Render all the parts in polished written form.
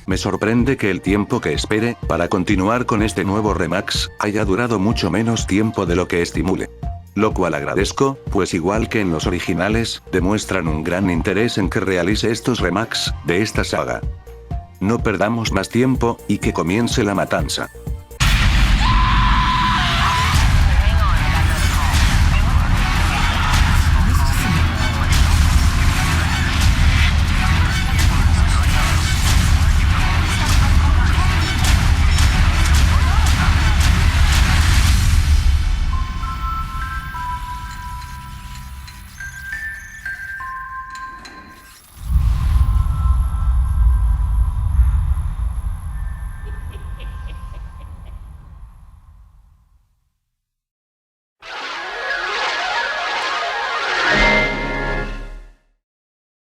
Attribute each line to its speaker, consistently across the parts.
Speaker 1: Me sorprende que el tiempo que espere para continuar con este nuevo remix haya durado mucho menos tiempo de lo que estimule. Lo cual agradezco, pues igual que en los originales, demuestran un gran interés en que realice estos remix de esta saga. No perdamos más tiempo, y que comience la matanza.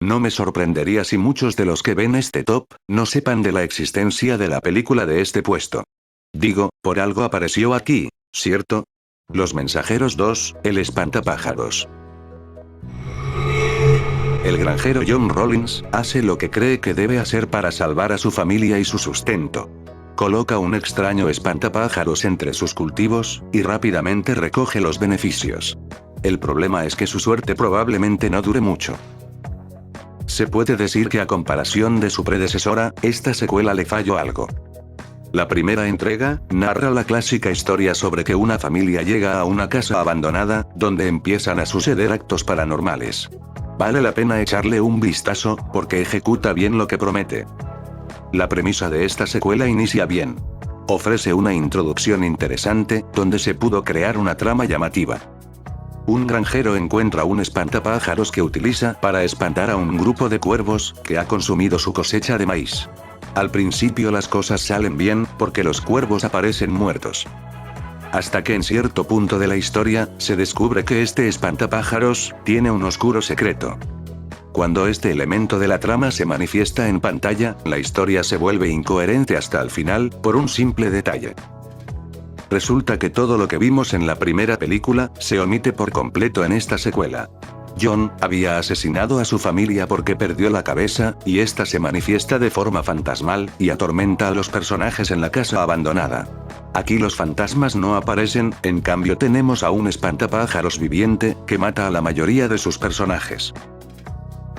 Speaker 1: No me sorprendería si muchos de los que ven este top, no sepan de la existencia de la película de este puesto. Digo, por algo apareció aquí, ¿cierto? Los Mensajeros 2, el espantapájaros. El granjero John Rollins hace lo que cree que debe hacer para salvar a su familia y su sustento. Coloca un extraño espantapájaros entre sus cultivos, y rápidamente recoge los beneficios. El problema es que su suerte probablemente no dure mucho. Se puede decir que a comparación de su predecesora, esta secuela le falló algo. La primera entrega, narra la clásica historia sobre que una familia llega a una casa abandonada, donde empiezan a suceder actos paranormales. Vale la pena echarle un vistazo, porque ejecuta bien lo que promete. La premisa de esta secuela inicia bien. Ofrece una introducción interesante, donde se pudo crear una trama llamativa. Un granjero encuentra un espantapájaros que utiliza para espantar a un grupo de cuervos, que ha consumido su cosecha de maíz. Al principio las cosas salen bien, porque los cuervos aparecen muertos. Hasta que en cierto punto de la historia, se descubre que este espantapájaros tiene un oscuro secreto. Cuando este elemento de la trama se manifiesta en pantalla, la historia se vuelve incoherente hasta el final, por un simple detalle. Resulta que todo lo que vimos en la primera película, se omite por completo en esta secuela. John había asesinado a su familia porque perdió la cabeza, y esta se manifiesta de forma fantasmal, y atormenta a los personajes en la casa abandonada. Aquí los fantasmas no aparecen, en cambio tenemos a un espantapájaros viviente, que mata a la mayoría de sus personajes.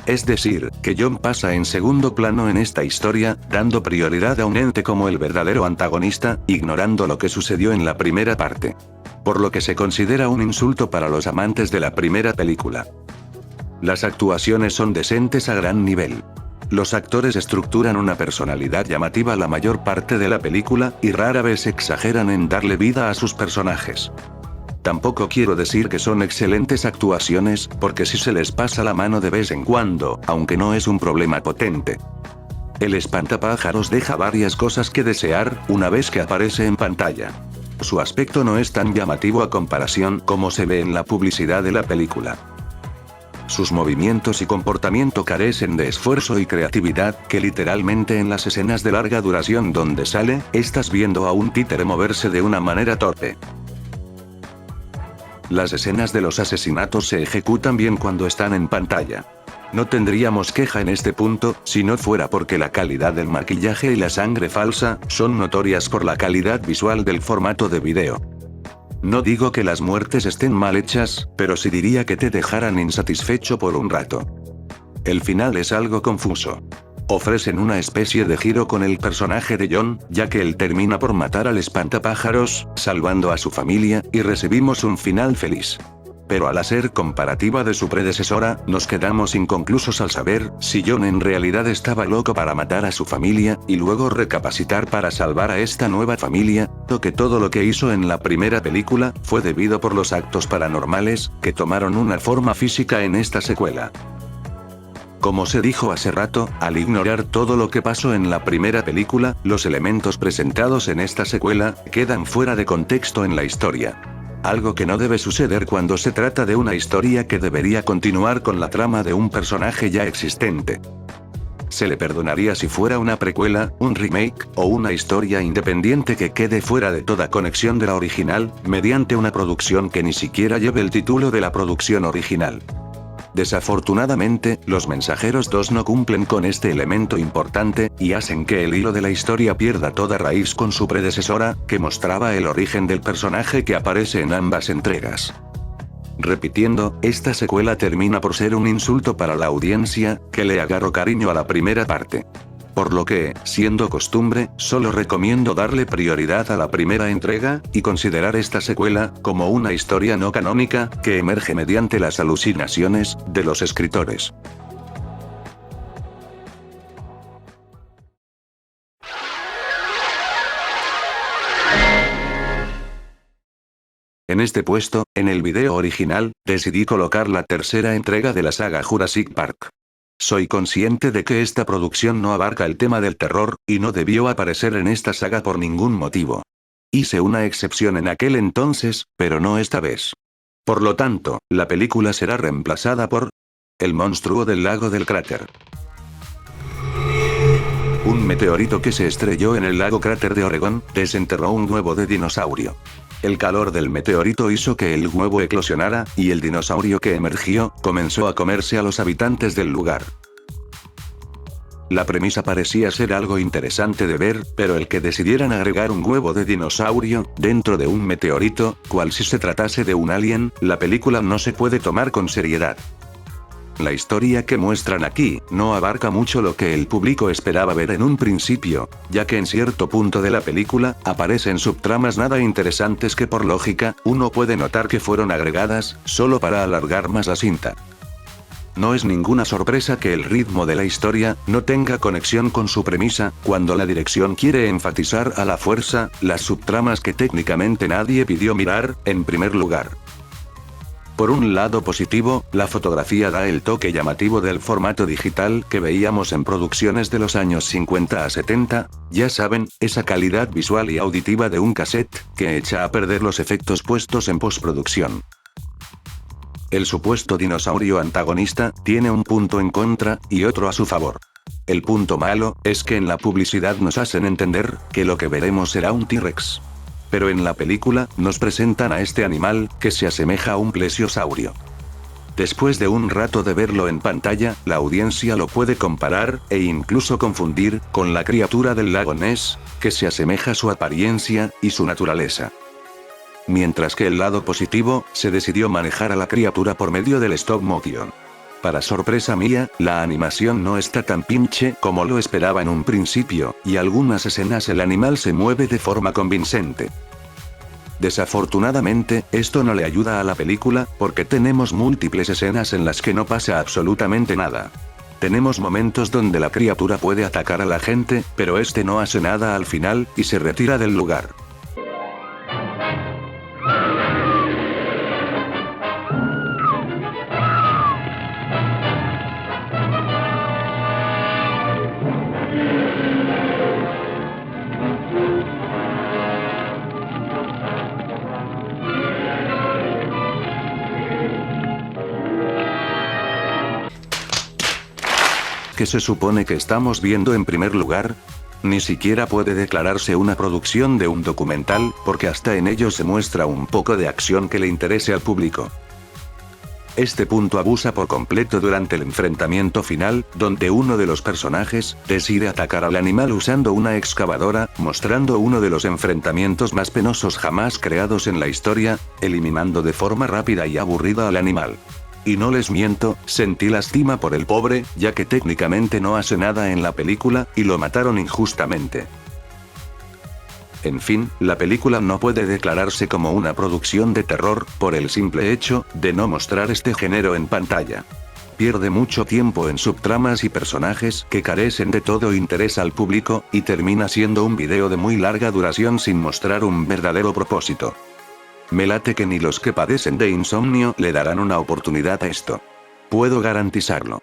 Speaker 1: Es decir, que John pasa en segundo plano en esta historia, dando prioridad a un ente como el verdadero antagonista, ignorando lo que sucedió en la primera parte. Por lo que se considera un insulto para los amantes de la primera película. Las actuaciones son decentes a gran nivel. Los actores estructuran una personalidad llamativa la mayor parte de la película, y rara vez exageran en darle vida a sus personajes. Tampoco quiero decir que son excelentes actuaciones, porque sí se les pasa la mano de vez en cuando, aunque no es un problema potente. El espantapájaros deja varias cosas que desear, una vez que aparece en pantalla. Su aspecto no es tan llamativo a comparación como se ve en la publicidad de la película. Sus movimientos y comportamiento carecen de esfuerzo y creatividad, que literalmente en las escenas de larga duración donde sale, estás viendo a un títere moverse de una manera torpe. Las escenas de los asesinatos se ejecutan bien cuando están en pantalla. No tendríamos queja en este punto, si no fuera porque la calidad del maquillaje y la sangre falsa, son notorias por la calidad visual del formato de video. No digo que las muertes estén mal hechas, pero sí diría que te dejaran insatisfecho por un rato. El final es algo confuso. Ofrecen una especie de giro con el personaje de John, ya que él termina por matar al espantapájaros, salvando a su familia, y recibimos un final feliz. Pero al hacer comparativa de su predecesora, nos quedamos inconclusos al saber si John en realidad estaba loco para matar a su familia, y luego recapacitar para salvar a esta nueva familia, o que todo lo que hizo en la primera película, fue debido por los actos paranormales, que tomaron una forma física en esta secuela. Como se dijo hace rato, al ignorar todo lo que pasó en la primera película, los elementos presentados en esta secuela, quedan fuera de contexto en la historia. Algo que no debe suceder cuando se trata de una historia que debería continuar con la trama de un personaje ya existente. Se le perdonaría si fuera una precuela, un remake, o una historia independiente que quede fuera de toda conexión de la original, mediante una producción que ni siquiera lleve el título de la producción original. Desafortunadamente, los mensajeros 2 no cumplen con este elemento importante, y hacen que el hilo de la historia pierda toda raíz con su predecesora, que mostraba el origen del personaje que aparece en ambas entregas. Repitiendo, esta secuela termina por ser un insulto para la audiencia, que le agarró cariño a la primera parte. Por lo que, siendo costumbre, solo recomiendo darle prioridad a la primera entrega, y considerar esta secuela como una historia no canónica, que emerge mediante las alucinaciones de los escritores. En este puesto, en el video original, decidí colocar la tercera entrega de la saga Jurassic Park. Soy consciente de que esta producción no abarca el tema del terror, y no debió aparecer en esta saga por ningún motivo. Hice una excepción en aquel entonces, pero no esta vez. Por lo tanto, la película será reemplazada por El monstruo del lago del cráter. Un meteorito que se estrelló en el lago cráter de Oregón, desenterró un huevo de dinosaurio. El calor del meteorito hizo que el huevo eclosionara, y el dinosaurio que emergió, comenzó a comerse a los habitantes del lugar. La premisa parecía ser algo interesante de ver, pero el que decidieran agregar un huevo de dinosaurio, dentro de un meteorito, cual si se tratase de un alien, la película no se puede tomar con seriedad. La historia que muestran aquí, no abarca mucho lo que el público esperaba ver en un principio, ya que en cierto punto de la película, aparecen subtramas nada interesantes que por lógica, uno puede notar que fueron agregadas, solo para alargar más la cinta. No es ninguna sorpresa que el ritmo de la historia, no tenga conexión con su premisa, cuando la dirección quiere enfatizar a la fuerza, las subtramas que técnicamente nadie pidió mirar, en primer lugar. Por un lado positivo, la fotografía da el toque llamativo del formato digital que veíamos en producciones de los años 50 a 70, ya saben, esa calidad visual y auditiva de un cassette, que echa a perder los efectos puestos en postproducción. El supuesto dinosaurio antagonista, tiene un punto en contra, y otro a su favor. El punto malo, es que en la publicidad nos hacen entender, que lo que veremos será un T-Rex. Pero en la película, nos presentan a este animal, que se asemeja a un plesiosaurio. Después de un rato de verlo en pantalla, la audiencia lo puede comparar, e incluso confundir, con la criatura del lago Ness, que se asemeja a su apariencia, y su naturaleza. Mientras que el lado positivo, se decidió manejar a la criatura por medio del stop motion. Para sorpresa mía, la animación no está tan pinche como lo esperaba en un principio, y algunas escenas el animal se mueve de forma convincente. Desafortunadamente, esto no le ayuda a la película, porque tenemos múltiples escenas en las que no pasa absolutamente nada. Tenemos momentos donde la criatura puede atacar a la gente, pero este no hace nada al final, y se retira del lugar. ¿Qué se supone que estamos viendo en primer lugar? Ni siquiera puede declararse una producción de un documental, porque hasta en ello se muestra un poco de acción que le interese al público. Este punto abusa por completo durante el enfrentamiento final, donde uno de los personajes, decide atacar al animal usando una excavadora, mostrando uno de los enfrentamientos más penosos jamás creados en la historia, eliminando de forma rápida y aburrida al animal. Y no les miento, sentí lástima por el pobre, ya que técnicamente no hace nada en la película, y lo mataron injustamente. En fin, la película no puede declararse como una producción de terror, por el simple hecho, de no mostrar este género en pantalla. Pierde mucho tiempo en subtramas y personajes que carecen de todo interés al público, y termina siendo un video de muy larga duración sin mostrar un verdadero propósito. Me late que ni los que padecen de insomnio le darán una oportunidad a esto. Puedo garantizarlo.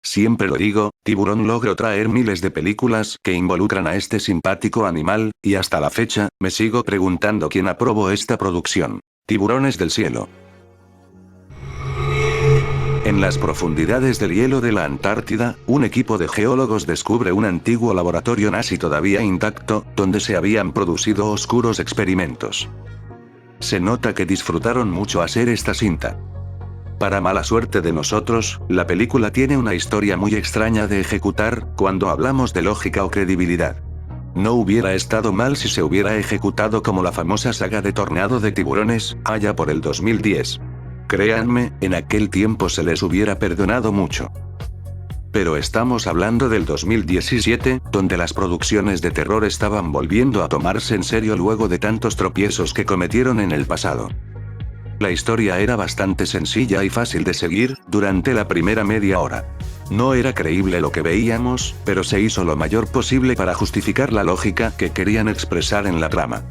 Speaker 1: Siempre lo digo, Tiburón logró traer miles de películas que involucran a este simpático animal, y hasta la fecha, me sigo preguntando quién aprobó esta producción. Tiburones del cielo. En las profundidades del hielo de la Antártida, un equipo de geólogos descubre un antiguo laboratorio nazi todavía intacto, donde se habían producido oscuros experimentos. Se nota que disfrutaron mucho hacer esta cinta. Para mala suerte de nosotros, la película tiene una historia muy extraña de ejecutar, cuando hablamos de lógica o credibilidad. No hubiera estado mal si se hubiera ejecutado como la famosa saga de Tornado de Tiburones, allá por el 2010. Créanme, en aquel tiempo se les hubiera perdonado mucho. Pero estamos hablando del 2017, donde las producciones de terror estaban volviendo a tomarse en serio luego de tantos tropiezos que cometieron en el pasado. La historia era bastante sencilla y fácil de seguir, durante la primera media hora. No era creíble lo que veíamos, pero se hizo lo mayor posible para justificar la lógica que querían expresar en la trama.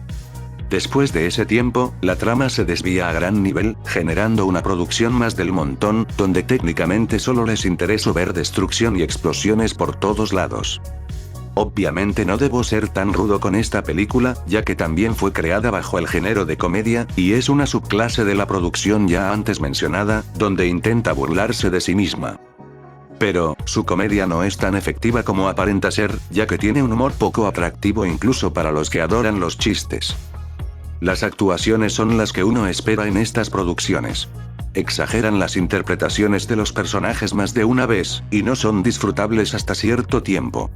Speaker 1: Después de ese tiempo, la trama se desvía a gran nivel, generando una producción más del montón, donde técnicamente solo les interesó ver destrucción y explosiones por todos lados. Obviamente no debo ser tan rudo con esta película, ya que también fue creada bajo el género de comedia, y es una subclase de la producción ya antes mencionada, donde intenta burlarse de sí misma. Pero, su comedia no es tan efectiva como aparenta ser, ya que tiene un humor poco atractivo incluso para los que adoran los chistes. Las actuaciones son las que uno espera en estas producciones. Exageran las interpretaciones de los personajes más de una vez, y no son disfrutables hasta cierto tiempo.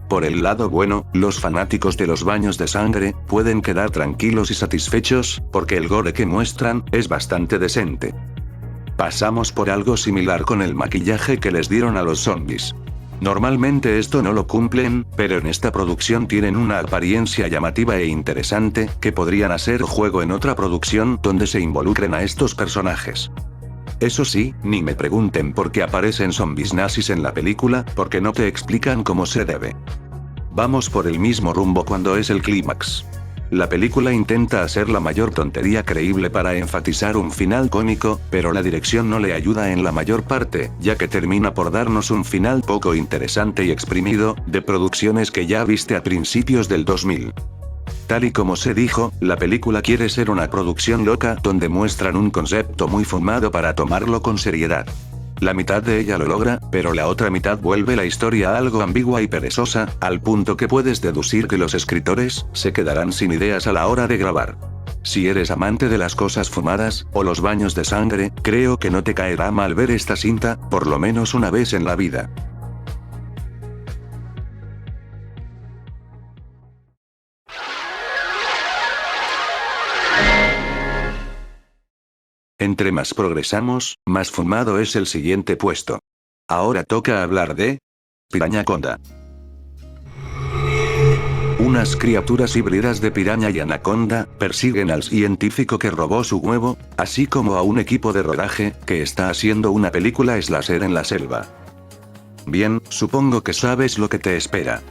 Speaker 1: Por el lado bueno, los fanáticos de los baños de sangre pueden quedar tranquilos y satisfechos, porque el gore que muestran es bastante decente. Pasamos por algo similar con el maquillaje que les dieron a los zombies. Normalmente esto no lo cumplen, pero en esta producción tienen una apariencia llamativa e interesante, que podrían hacer juego en otra producción donde se involucren a estos personajes. Eso sí, ni me pregunten por qué aparecen zombies nazis en la película, porque no te explican cómo se debe. Vamos por el mismo rumbo cuando es el clímax. La película intenta hacer la mayor tontería creíble para enfatizar un final cómico, pero la dirección no le ayuda en la mayor parte, ya que termina por darnos un final poco interesante y exprimido, de producciones que ya viste a principios del 2000. Tal y como se dijo, la película quiere ser una producción loca donde muestran un concepto muy fumado para tomarlo con seriedad. La mitad de ella lo logra, pero la otra mitad vuelve la historia algo ambigua y perezosa, al punto que puedes deducir que los escritores se quedarán sin ideas a la hora de grabar. Si eres amante de las cosas fumadas, o los baños de sangre, creo que no te caerá mal ver esta cinta, por lo menos una vez en la vida. Entre más progresamos, más fumado es el siguiente puesto. Ahora toca hablar de Pirañaconda. Unas criaturas híbridas de piraña y anaconda persiguen al científico que robó su huevo, así como a un equipo de rodaje que está haciendo una película slasher en la selva. Bien, supongo que sabes lo que te espera.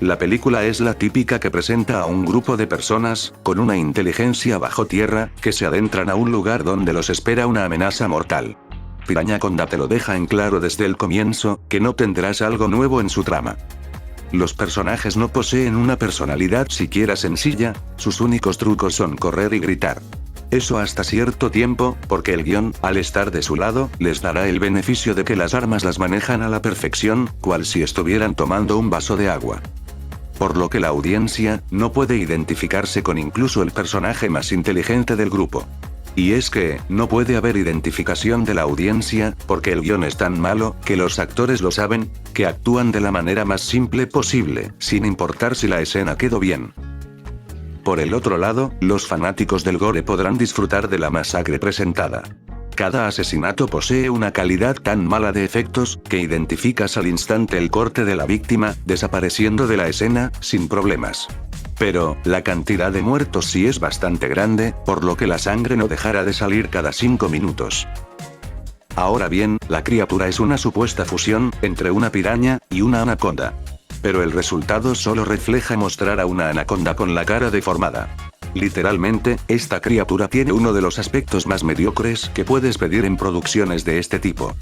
Speaker 1: La película es la típica que presenta a un grupo de personas, con una inteligencia bajo tierra, que se adentran a un lugar donde los espera una amenaza mortal. Pirañaconda te lo deja en claro desde el comienzo, que no tendrás algo nuevo en su trama. Los personajes no poseen una personalidad siquiera sencilla, sus únicos trucos son correr y gritar. Eso hasta cierto tiempo, porque el guión, al estar de su lado, les dará el beneficio de que las armas las manejan a la perfección, cual si estuvieran tomando un vaso de agua. Por lo que la audiencia no puede identificarse con incluso el personaje más inteligente del grupo. Y es que, no puede haber identificación de la audiencia, porque el guión es tan malo, que los actores lo saben, que actúan de la manera más simple posible, sin importar si la escena quedó bien. Por el otro lado, los fanáticos del gore podrán disfrutar de la masacre presentada. Cada asesinato posee una calidad tan mala de efectos, que identificas al instante el corte de la víctima, desapareciendo de la escena, sin problemas. Pero, la cantidad de muertos sí es bastante grande, por lo que la sangre no dejará de salir cada 5 minutos. Ahora bien, la criatura es una supuesta fusión, entre una piraña y una anaconda. Pero el resultado solo refleja mostrar a una anaconda con la cara deformada. Literalmente, esta criatura tiene uno de los aspectos más mediocres que puedes pedir en producciones de este tipo.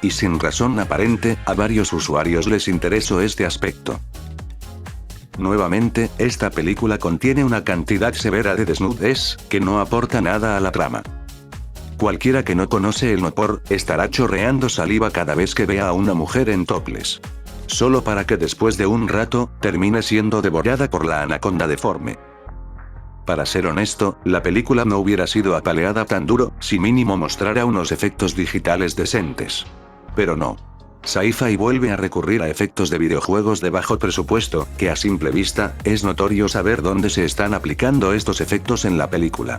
Speaker 1: Y sin razón aparente, a varios usuarios les interesó este aspecto. Nuevamente, esta película contiene una cantidad severa de desnudez, que no aporta nada a la trama. Cualquiera que no conoce el Nopor, estará chorreando saliva cada vez que vea a una mujer en topless. Solo para que después de un rato, termine siendo devorada por la anaconda deforme. Para ser honesto, la película no hubiera sido apaleada tan duro, si mínimo mostrara unos efectos digitales decentes. Pero no. Sci-Fi vuelve a recurrir a efectos de videojuegos de bajo presupuesto, que a simple vista, es notorio saber dónde se están aplicando estos efectos en la película.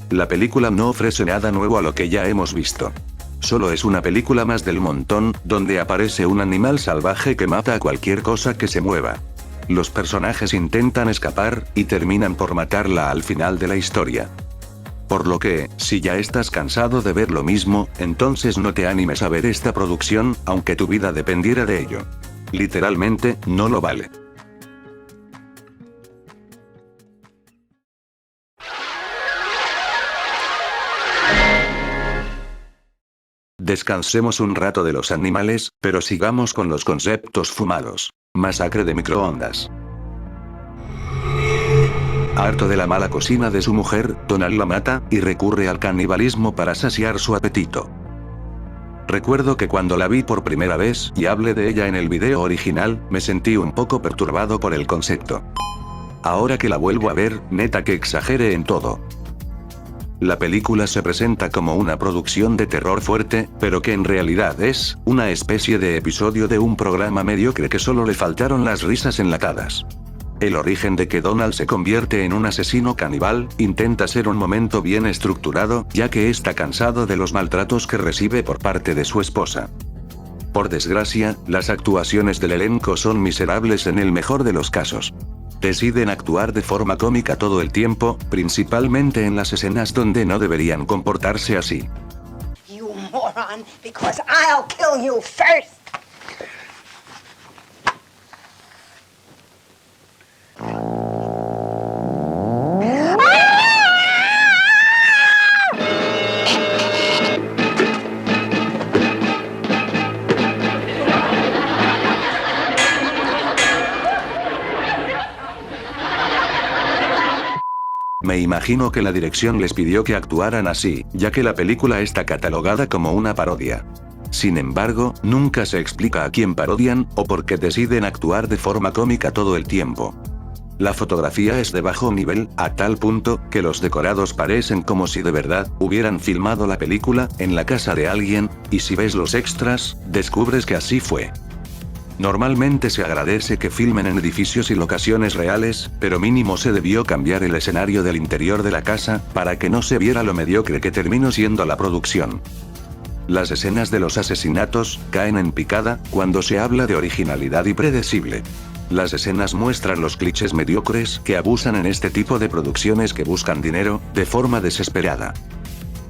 Speaker 1: La película no ofrece nada nuevo a lo que ya hemos visto. Solo es una película más del montón, donde aparece un animal salvaje que mata a cualquier cosa que se mueva. Los personajes intentan escapar, y terminan por matarla al final de la historia. Por lo que, si ya estás cansado de ver lo mismo, entonces no te animes a ver esta producción, aunque tu vida dependiera de ello. Literalmente, no lo vale. Descansemos un rato de los animales, pero sigamos con los conceptos fumados. Masacre de microondas. Harto de la mala cocina de su mujer, Donald la mata, y recurre al canibalismo para saciar su apetito. Recuerdo que cuando la vi por primera vez, y hablé de ella en el video original, me sentí un poco perturbado por el concepto. Ahora que la vuelvo a ver, neta que exagere en todo. La película se presenta como una producción de terror fuerte, pero que en realidad es una especie de episodio de un programa mediocre que solo le faltaron las risas enlatadas. El origen de que Donald se convierte en un asesino caníbal intenta ser un momento bien estructurado, ya que está cansado de los maltratos que recibe por parte de su esposa. Por desgracia, las actuaciones del elenco son miserables en el mejor de los casos. Deciden actuar de forma cómica todo el tiempo, principalmente en las escenas donde no deberían comportarse así.
Speaker 2: You moron, because I'll kill you first.
Speaker 1: Me imagino que la dirección les pidió que actuaran así, ya que la película está catalogada como una parodia. Sin embargo, nunca se explica a quién parodian, o por qué deciden actuar de forma cómica todo el tiempo. La fotografía es de bajo nivel, a tal punto, que los decorados parecen como si de verdad, hubieran filmado la película, en la casa de alguien, y si ves los extras, descubres que así fue. Normalmente se agradece que filmen en edificios y locaciones reales, pero mínimo se debió cambiar el escenario del interior de la casa, para que no se viera lo mediocre que terminó siendo la producción. Las escenas de los asesinatos caen en picada cuando se habla de originalidad y predecible. Las escenas muestran los clichés mediocres que abusan en este tipo de producciones que buscan dinero, de forma desesperada.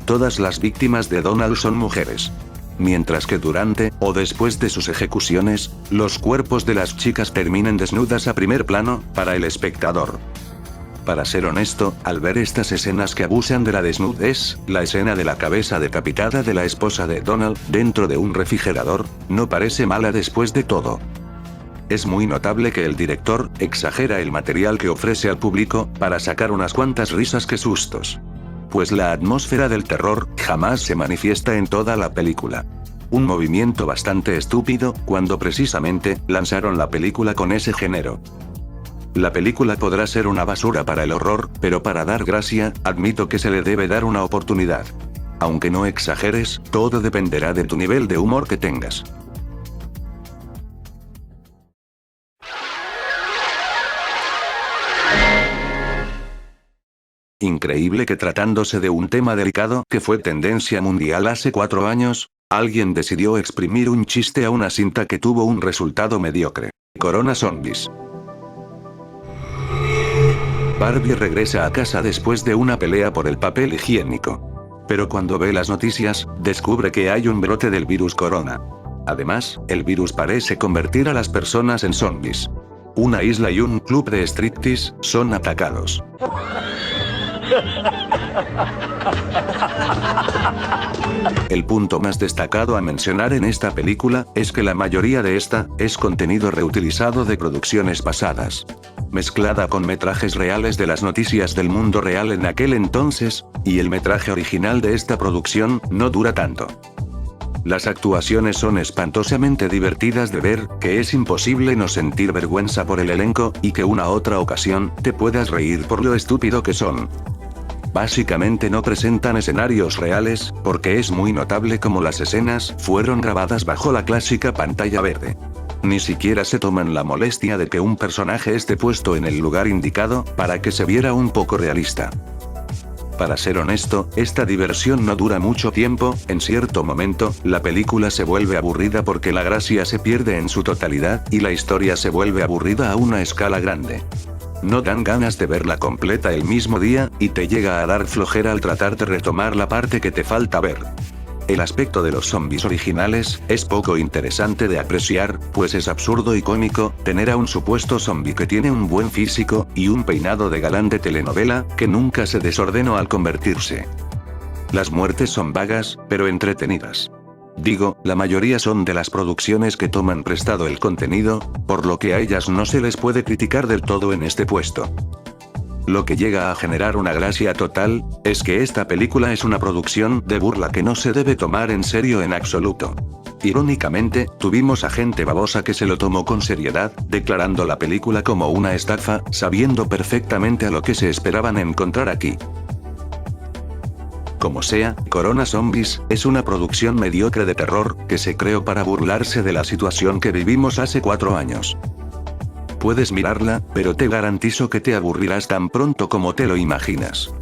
Speaker 1: Todas las víctimas de Donald son mujeres. Mientras que durante, o después de sus ejecuciones, los cuerpos de las chicas terminan desnudas a primer plano, para el espectador. Para ser honesto, al ver estas escenas que abusan de la desnudez, la escena de la cabeza decapitada de la esposa de Donald, dentro de un refrigerador, no parece mala después de todo. Es muy notable que el director exagera el material que ofrece al público, para sacar unas cuantas risas que sustos. Pues la atmósfera del terror jamás se manifiesta en toda la película. Un movimiento bastante estúpido, cuando precisamente lanzaron la película con ese género. La película podrá ser una basura para el horror, pero para dar gracia, admito que se le debe dar una oportunidad. Aunque no exageres, todo dependerá de tu nivel de humor que tengas. Increíble que tratándose de un tema delicado que fue tendencia mundial hace 4 años, alguien decidió exprimir un chiste a una cinta que tuvo un resultado mediocre. Corona Zombies. Barbie regresa a casa después de una pelea por el papel higiénico. Pero cuando ve las noticias, descubre que hay un brote del virus corona. Además, el virus parece convertir a las personas en zombies. Una isla y un club de striptease son atacados. El punto más destacado a mencionar en esta película es que la mayoría de esta es contenido reutilizado de producciones pasadas. mezclada con metrajes reales de las noticias del mundo real en aquel entonces, y el metraje original de esta producción no dura tanto. Las actuaciones son espantosamente divertidas de ver, que es imposible no sentir vergüenza por el elenco, y que una otra ocasión, te puedas reír por lo estúpido que son. Básicamente no presentan escenarios reales, porque es muy notable cómo las escenas fueron grabadas bajo la clásica pantalla verde. Ni siquiera se toman la molestia de que un personaje esté puesto en el lugar indicado, para que se viera un poco realista. Para ser honesto, esta diversión no dura mucho tiempo, en cierto momento, la película se vuelve aburrida porque la gracia se pierde en su totalidad, y la historia se vuelve aburrida a una escala grande. No dan ganas de verla completa el mismo día, y te llega a dar flojera al tratar de retomar la parte que te falta ver. El aspecto de los zombies originales es poco interesante de apreciar, pues es absurdo y cómico tener a un supuesto zombie que tiene un buen físico y un peinado de galán de telenovela, que nunca se desordenó al convertirse. Las muertes son vagas, pero entretenidas. Digo, la mayoría son de las producciones que toman prestado el contenido, por lo que a ellas no se les puede criticar del todo en este puesto. Lo que llega a generar una gracia total, es que esta película es una producción de burla que no se debe tomar en serio en absoluto. Irónicamente, tuvimos a gente babosa que se lo tomó con seriedad, declarando la película como una estafa, sabiendo perfectamente a lo que se esperaban encontrar aquí. Como sea, Corona Zombies es una producción mediocre de terror, que se creó para burlarse de la situación que vivimos hace 4 años. Puedes mirarla, pero te garantizo que te aburrirás tan pronto como te lo imaginas.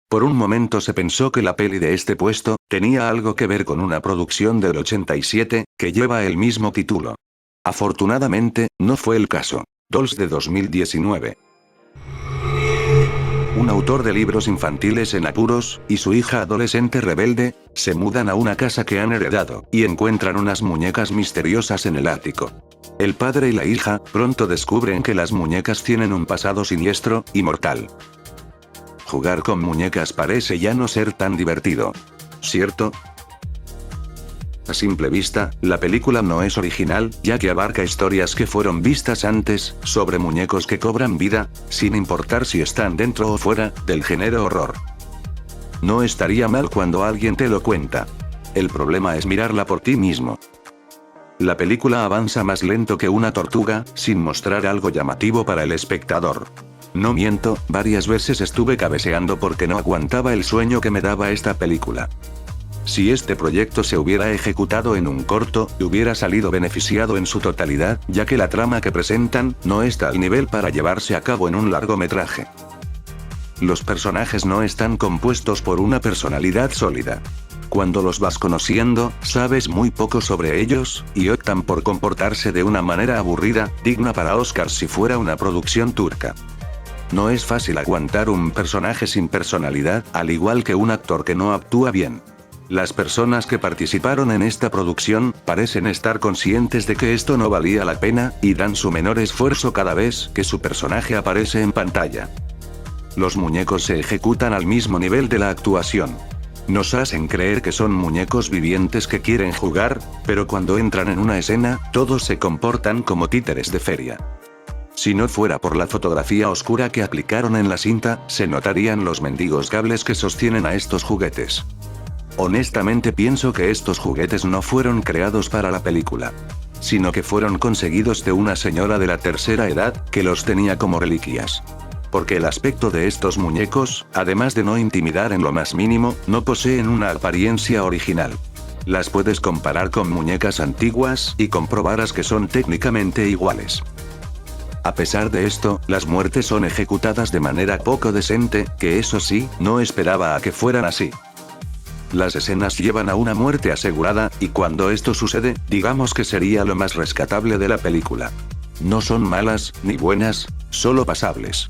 Speaker 1: Por un momento se pensó que la peli de este puesto tenía algo que ver con una producción del 87, que lleva el mismo título. Afortunadamente, no fue el caso. Dolls de 2019. Un autor de libros infantiles en apuros, y su hija adolescente rebelde, se mudan a una casa que han heredado, y encuentran unas muñecas misteriosas en el ático. El padre y la hija, pronto descubren que las muñecas tienen un pasado siniestro, y mortal. Jugar con muñecas parece ya no ser tan divertido. ¿Cierto? A simple vista, la película no es original, ya que abarca historias que fueron vistas antes, sobre muñecos que cobran vida, sin importar si están dentro o fuera, del género horror. No estaría mal cuando alguien te lo cuenta. El problema es mirarla por ti mismo. La película avanza más lento que una tortuga, sin mostrar algo llamativo para el espectador. No miento, varias veces estuve cabeceando porque no aguantaba el sueño que me daba esta película. Si este proyecto se hubiera ejecutado en un corto, hubiera salido beneficiado en su totalidad, ya que la trama que presentan no está al nivel para llevarse a cabo en un largometraje. Los personajes no están compuestos por una personalidad sólida. Cuando los vas conociendo, sabes muy poco sobre ellos, y optan por comportarse de una manera aburrida, digna para Oscar si fuera una producción turca. No es fácil aguantar un personaje sin personalidad, al igual que un actor que no actúa bien. Las personas que participaron en esta producción, parecen estar conscientes de que esto no valía la pena, y dan su menor esfuerzo cada vez que su personaje aparece en pantalla. Los muñecos se ejecutan al mismo nivel de la actuación. Nos hacen creer que son muñecos vivientes que quieren jugar, pero cuando entran en una escena, todos se comportan como títeres de feria. Si no fuera por la fotografía oscura que aplicaron en la cinta, se notarían los mendigos cables que sostienen a estos juguetes. Honestamente pienso que estos juguetes no fueron creados para la película, sino que fueron conseguidos de una señora de la tercera edad, que los tenía como reliquias. Porque el aspecto de estos muñecos, además de no intimidar en lo más mínimo, no poseen una apariencia original. Las puedes comparar con muñecas antiguas, y comprobarás que son técnicamente iguales. A pesar de esto, las muertes son ejecutadas de manera poco decente, que eso sí, no esperaba a que fueran así. Las escenas llevan a una muerte asegurada, y cuando esto sucede, digamos que sería lo más rescatable de la película. No son malas, ni buenas, solo pasables.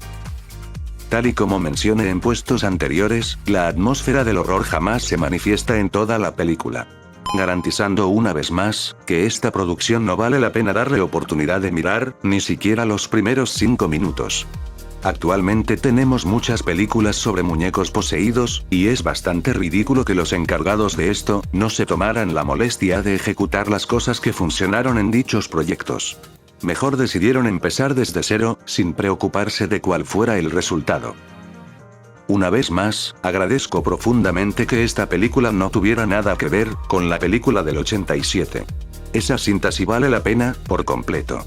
Speaker 1: Tal y como mencioné en puestos anteriores, la atmósfera del horror jamás se manifiesta en toda la película. Garantizando una vez más, que esta producción no vale la pena darle oportunidad de mirar, ni siquiera los primeros 5 minutos. Actualmente tenemos muchas películas sobre muñecos poseídos, y es bastante ridículo que los encargados de esto, no se tomaran la molestia de ejecutar las cosas que funcionaron en dichos proyectos. Mejor decidieron empezar desde cero, sin preocuparse de cuál fuera el resultado. Una vez más, agradezco profundamente que esta película no tuviera nada que ver con la película del 87. Esa cinta sí vale la pena, por completo.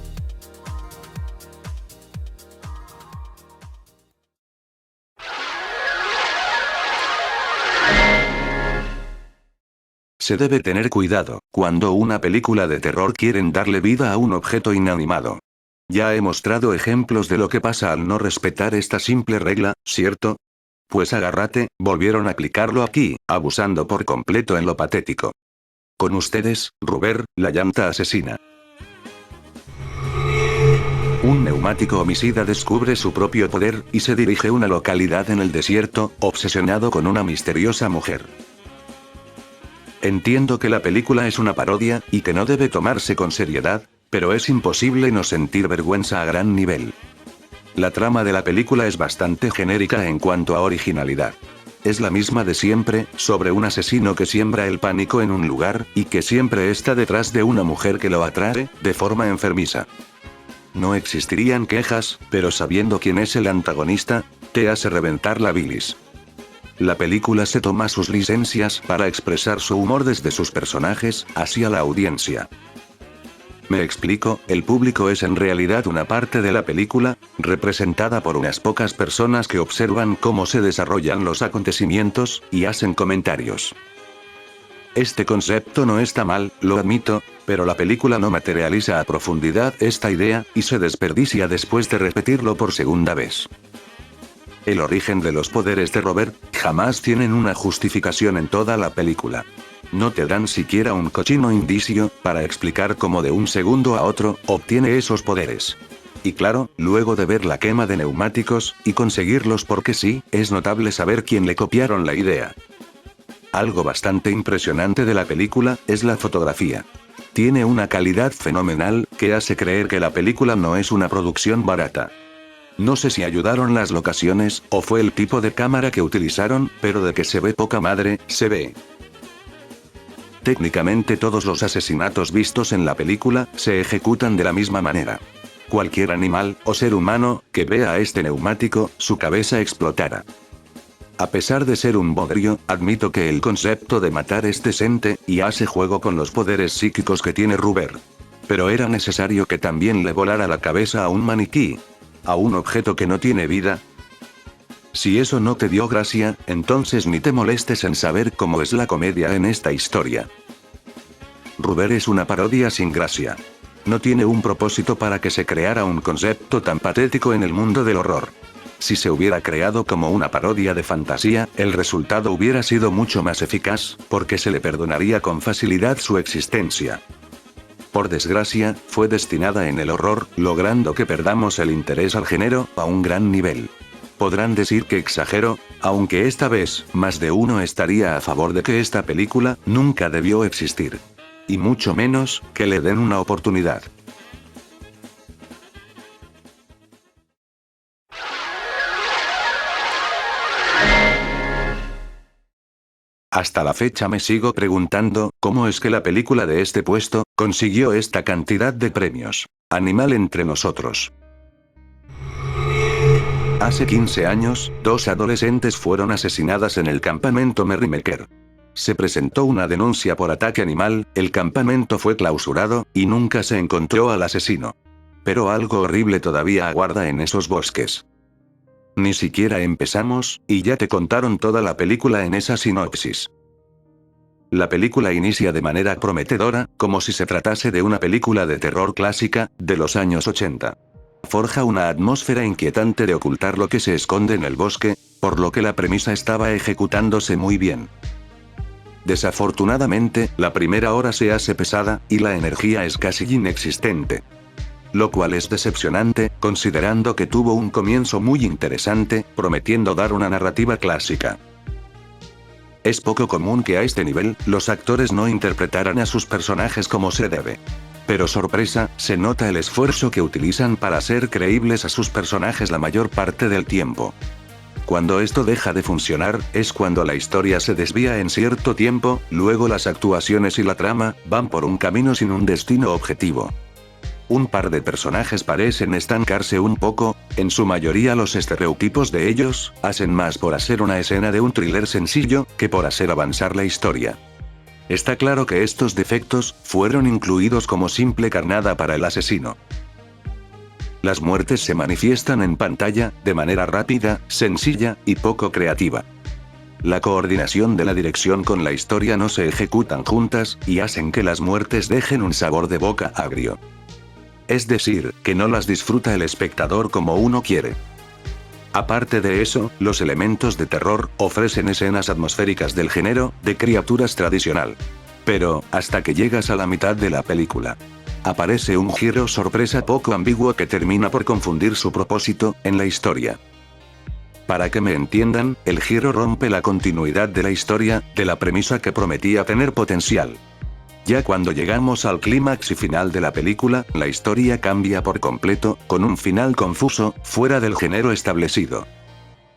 Speaker 1: Se debe tener cuidado, cuando una película de terror quieren darle vida a un objeto inanimado. Ya he mostrado ejemplos de lo que pasa al no respetar esta simple regla, ¿cierto? Pues agárrate, volvieron a aplicarlo aquí, abusando por completo en lo patético. Con ustedes, Rubber, la llanta asesina. Un neumático homicida descubre su propio poder, y se dirige a una localidad en el desierto, obsesionado con una misteriosa mujer. Entiendo que la película es una parodia, y que no debe tomarse con seriedad, pero es imposible no sentir vergüenza a gran nivel. La trama de la película es bastante genérica en cuanto a originalidad. Es la misma de siempre, sobre un asesino que siembra el pánico en un lugar, y que siempre está detrás de una mujer que lo atrae, de forma enfermiza. No existirían quejas, pero sabiendo quién es el antagonista, te hace reventar la bilis. La película se toma sus licencias para expresar su humor desde sus personajes, hacia la audiencia. Me explico, el público es en realidad una parte de la película, representada por unas pocas personas que observan cómo se desarrollan los acontecimientos, y hacen comentarios. Este concepto no está mal, lo admito, pero la película no materializa a profundidad esta idea, y se desperdicia después de repetirlo por segunda vez. El origen de los poderes de Robert jamás tienen una justificación en toda la película. No te dan siquiera un cochino indicio para explicar cómo de un segundo a otro obtiene esos poderes. Y claro, luego de ver la quema de neumáticos y conseguirlos porque sí, es notable saber quién le copiaron la idea. Algo bastante impresionante de la película es la fotografía. Tiene una calidad fenomenal que hace creer que la película no es una producción barata. No sé si ayudaron las locaciones, o fue el tipo de cámara que utilizaron, pero de que se ve poca madre, se ve. Técnicamente todos los asesinatos vistos en la película, se ejecutan de la misma manera. Cualquier animal, o ser humano, que vea a este neumático, su cabeza explotará. A pesar de ser un bodrio, admito que el concepto de matar es decente, y hace juego con los poderes psíquicos que tiene Rubber. Pero era necesario que también le volara la cabeza a un maniquí. ¿A un objeto que no tiene vida? Si eso no te dio gracia, entonces ni te molestes en saber cómo es la comedia en esta historia. Rubber es una parodia sin gracia. No tiene un propósito para que se creara un concepto tan patético en el mundo del horror. Si se hubiera creado como una parodia de fantasía, el resultado hubiera sido mucho más eficaz, porque se le perdonaría con facilidad su existencia. Por desgracia, fue destinada en el horror, logrando que perdamos el interés al género a un gran nivel. Podrán decir que exagero, aunque esta vez, más de uno estaría a favor de que esta película nunca debió existir. Y mucho menos, que le den una oportunidad. Hasta la fecha me sigo preguntando, ¿cómo es que la película de este puesto consiguió esta cantidad de premios? Animal entre nosotros. Hace 15 años, 2 adolescentes fueron asesinadas en el campamento Merrymaker. Se presentó una denuncia por ataque animal, el campamento fue clausurado, y nunca se encontró al asesino. Pero algo horrible todavía aguarda en esos bosques. Ni siquiera empezamos, y ya te contaron toda la película en esa sinopsis. La película inicia de manera prometedora, como si se tratase de una película de terror clásica, de los años 80. Forja una atmósfera inquietante de ocultar lo que se esconde en el bosque, por lo que la premisa estaba ejecutándose muy bien. Desafortunadamente, la primera hora se hace pesada, y la energía es casi inexistente. Lo cual es decepcionante, considerando que tuvo un comienzo muy interesante, prometiendo dar una narrativa clásica. Es poco común que a este nivel, los actores no interpretaran a sus personajes como se debe. Pero sorpresa, se nota el esfuerzo que utilizan para hacer creíbles a sus personajes la mayor parte del tiempo. Cuando esto deja de funcionar, es cuando la historia se desvía en cierto tiempo, luego las actuaciones y la trama van por un camino sin un destino objetivo. Un par de personajes parecen estancarse un poco, en su mayoría los estereotipos de ellos, hacen más por hacer una escena de un thriller sencillo, que por hacer avanzar la historia. Está claro que estos defectos, fueron incluidos como simple carnada para el asesino. Las muertes se manifiestan en pantalla, de manera rápida, sencilla, y poco creativa. La coordinación de la dirección con la historia no se ejecutan juntas, y hacen que las muertes dejen un sabor de boca agrio. Es decir, que no las disfruta el espectador como uno quiere. Aparte de eso, los elementos de terror ofrecen escenas atmosféricas del género de criaturas tradicional. Pero, hasta que llegas a la mitad de la película, aparece un giro sorpresa poco ambiguo que termina por confundir su propósito en la historia. Para que me entiendan, el giro rompe la continuidad de la historia, de la premisa que prometía tener potencial. Ya cuando llegamos al clímax y final de la película, la historia cambia por completo, con un final confuso, fuera del género establecido.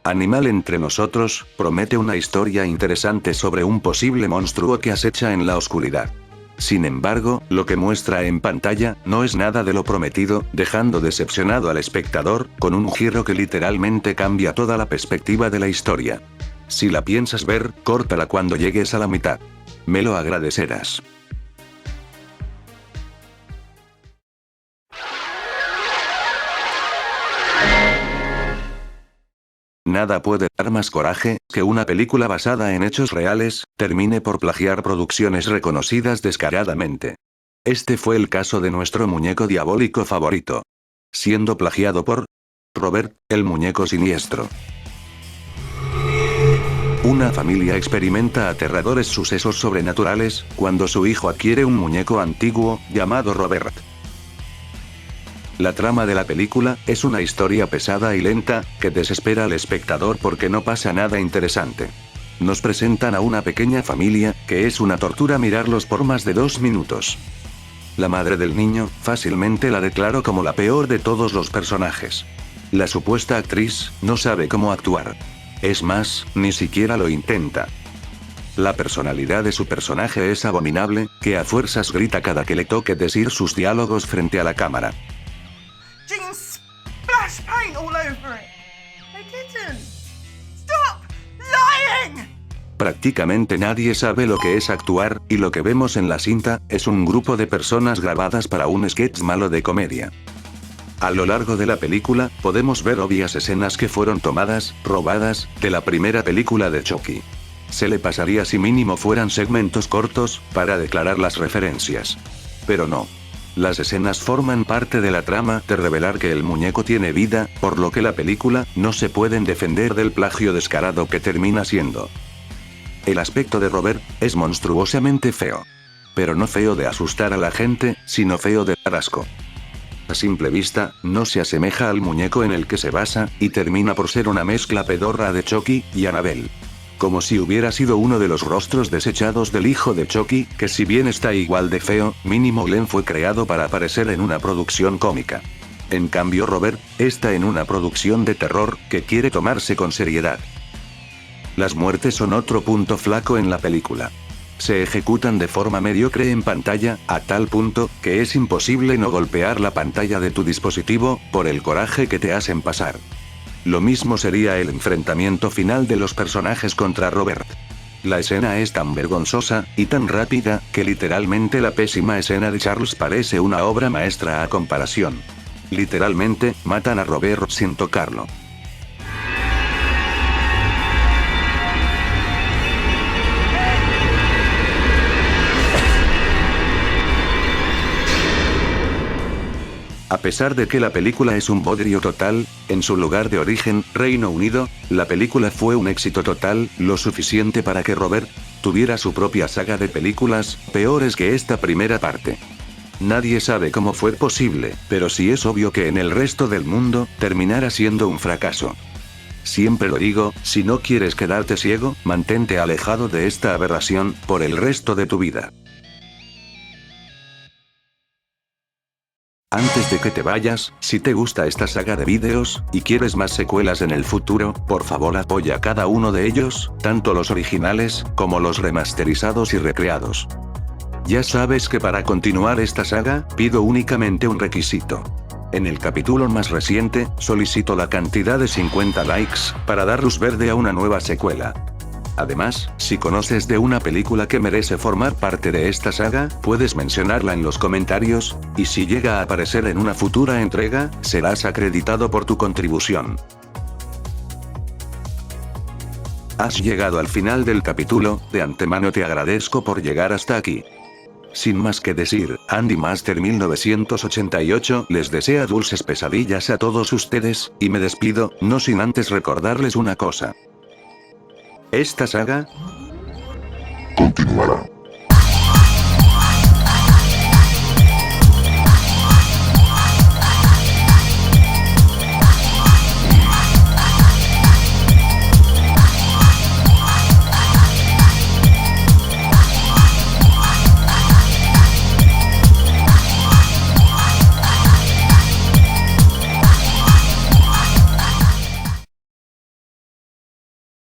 Speaker 1: Animal entre nosotros, promete una historia interesante sobre un posible monstruo que acecha en la oscuridad. Sin embargo, lo que muestra en pantalla, no es nada de lo prometido, dejando decepcionado al espectador, con un giro que literalmente cambia toda la perspectiva de la historia. Si la piensas ver, córtala cuando llegues a la mitad. Me lo agradecerás. Nada puede dar más coraje, que una película basada en hechos reales, termine por plagiar producciones reconocidas descaradamente. Este fue el caso de nuestro muñeco diabólico favorito. Siendo plagiado por Robert, el muñeco siniestro. Una familia experimenta aterradores sucesos sobrenaturales, cuando su hijo adquiere un muñeco antiguo, llamado Robert. La trama de la película, es una historia pesada y lenta, que desespera al espectador porque no pasa nada interesante. Nos presentan a una pequeña familia, que es una tortura mirarlos por más de 2 minutos. La madre del niño, fácilmente la declaro como la peor de todos los personajes. La supuesta actriz, no sabe cómo actuar. Es más, ni siquiera lo intenta. La personalidad de su personaje es abominable, que a fuerzas grita cada que le toque decir sus diálogos frente a la cámara.
Speaker 2: Jean splashed paint all over it. I didn't. Stop lying!
Speaker 1: Prácticamente nadie sabe lo que es actuar, y lo que vemos en la cinta, es un grupo de personas grabadas para un sketch malo de comedia. A lo largo de la película, podemos ver obvias escenas que fueron tomadas, robadas, de la primera película de Chucky. Se le pasaría si mínimo fueran segmentos cortos, para declarar las referencias. Pero no. Las escenas forman parte de la trama de revelar que el muñeco tiene vida, por lo que la película, no se pueden defender del plagio descarado que termina siendo. El aspecto de Robert, es monstruosamente feo. Pero no feo de asustar a la gente, sino feo de dar asco. A simple vista, no se asemeja al muñeco en el que se basa, y termina por ser una mezcla pedorra de Chucky y Annabelle. Como si hubiera sido uno de los rostros desechados del hijo de Chucky, que si bien está igual de feo, mínimo Glenn fue creado para aparecer en una producción cómica. En cambio Robert, está en una producción de terror, que quiere tomarse con seriedad. Las muertes son otro punto flaco en la película. Se ejecutan de forma mediocre en pantalla, a tal punto, que es imposible no golpear la pantalla de tu dispositivo, por el coraje que te hacen pasar. Lo mismo sería el enfrentamiento final de los personajes contra Robert. La escena es tan vergonzosa, y tan rápida, que literalmente la pésima escena de Charles parece una obra maestra a comparación. Literalmente, matan a Robert sin tocarlo. A pesar de que la película es un bodrio total, en su lugar de origen, Reino Unido, la película fue un éxito total, lo suficiente para que Robert tuviera su propia saga de películas, peores que esta primera parte. Nadie sabe cómo fue posible, pero sí es obvio que en el resto del mundo, terminara siendo un fracaso. Siempre lo digo, si no quieres quedarte ciego, mantente alejado de esta aberración, por el resto de tu vida. Antes de que te vayas, si te gusta esta saga de vídeos, y quieres más secuelas en el futuro, por favor apoya cada uno de ellos, tanto los originales, como los remasterizados y recreados. Ya sabes que para continuar esta saga, pido únicamente un requisito. En el capítulo más reciente, solicito la cantidad de 50 likes, para dar luz verde a una nueva secuela. Además, si conoces de una película que merece formar parte de esta saga, puedes mencionarla en los comentarios, y si llega a aparecer en una futura entrega, serás acreditado por tu contribución. Has llegado al final del capítulo, de antemano te agradezco por llegar hasta aquí. Sin más que decir, Andy Master 1988 les desea dulces pesadillas a todos ustedes, y me despido, no sin antes recordarles una cosa. Esta saga